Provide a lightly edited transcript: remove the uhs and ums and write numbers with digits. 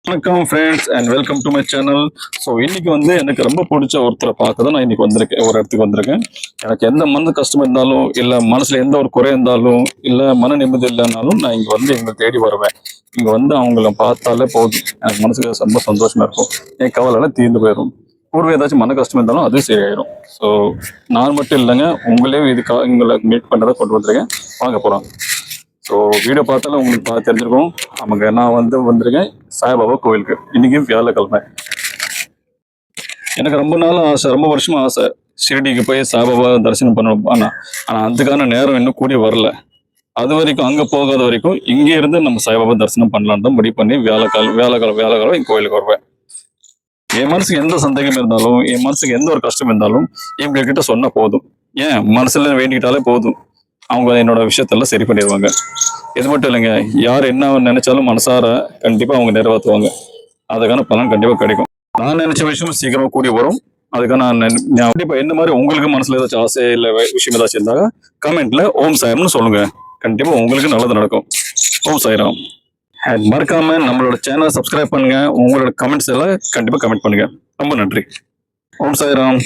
வணக்கம் friends and welcome to my channel. So இன்னைக்கு எனக்கு ரொம்ப பிடிச்ச ஒருத்தரை பார்க்க தான் நான் இன்னைக்கு வந்திருக்கேன். ஒரு இடத்துக்கு வந்திருக்கேன். எனக்கு எந்த மன கஷ்டம் இருந்தாலும், இல்லை மனசுல எந்த ஒரு குறை இருந்தாலும், இல்லை மன நிம்மதி இல்லைனாலும் நான் இங்கே எங்களை தேடி வருவேன். இங்கே அவங்கள பார்த்தாலே போதும், எனக்கு மனசுக்கு ரொம்ப சந்தோஷமா இருக்கும். என் கவலைலாம் தீர்ந்து போயிடும். கூடவே ஏதாச்சும் மன கஷ்டம் இருந்தாலும் அதுவும் சரியாயிடும். ஸோ நான் மட்டும் இல்லைங்க, உங்களையும் இதுக்காக உங்களை மீட் பண்ணதை கொண்டு வந்திருக்கேன். வாங்க போகலாம். ஸோ வீடியோ பார்த்தாலும் உங்களுக்கு பார்த்து தெரிஞ்சிருக்கும். ஆமாங்க, நான் வந்திருக்கேன் சாய்பாபா கோவிலுக்கு. இன்னைக்கு வியாழக்கிழமை. எனக்கு ரொம்ப நாளும் ஆசை, ரொம்ப வருஷமா ஆசை ஷிரடிக்கு போய் சாய்பாபா தரிசனம் பண்ணணும். ஆனால் அதுக்கான நேரம் இன்னும் கூடி வரல. அது வரைக்கும் அங்கே போகாத வரைக்கும் இங்கே இருந்து நம்ம சாய்பாபா தரிசனம் பண்ணலான்னு தான் முடிவு பண்ணி வியாழக்கிழமை என் கோயிலுக்கு வருவேன். என் மனசுக்கு எந்த சந்தேகம் இருந்தாலும், என் மனசுக்கு எந்த ஒரு கஷ்டம் இருந்தாலும் இவங்ககிட்ட சொன்னா போதும். ஏன் மனசுல வேண்டிக்கிட்டாலே போதும், அவங்க என்னோட விஷயத்தெல்லாம் சரி பண்ணிடுவாங்க. இது மட்டும் இல்லைங்க, யார் என்ன நினைச்சாலும் மனசார கண்டிப்பா அவங்க நிறைவேற்றுவாங்க. அதுக்கான பலன் கண்டிப்பா கிடைக்கும். நான் நினைச்ச விஷயம் சீக்கிரமா கூடி வரும். அதுக்காக நான் கண்டிப்பா என்ன மாதிரி உங்களுக்கு மனசுல ஏதாச்சும் ஆசை இல்லை விஷயம் ஏதாச்சும் இருந்தா கமெண்ட்ல ஓம் சாயம்னு சொல்லுங்க. கண்டிப்பா உங்களுக்கு நல்லது நடக்கும். ஓம் சாய்ராம். அண்ட் மறக்காம நம்மளோட சேனலை சப்ஸ்கிரைப் பண்ணுங்க. உங்களோட கமெண்ட்ஸ் எல்லாம் கண்டிப்பா கமெண்ட் பண்ணுங்க. ரொம்ப நன்றி. ஓம் சாய்ராம்.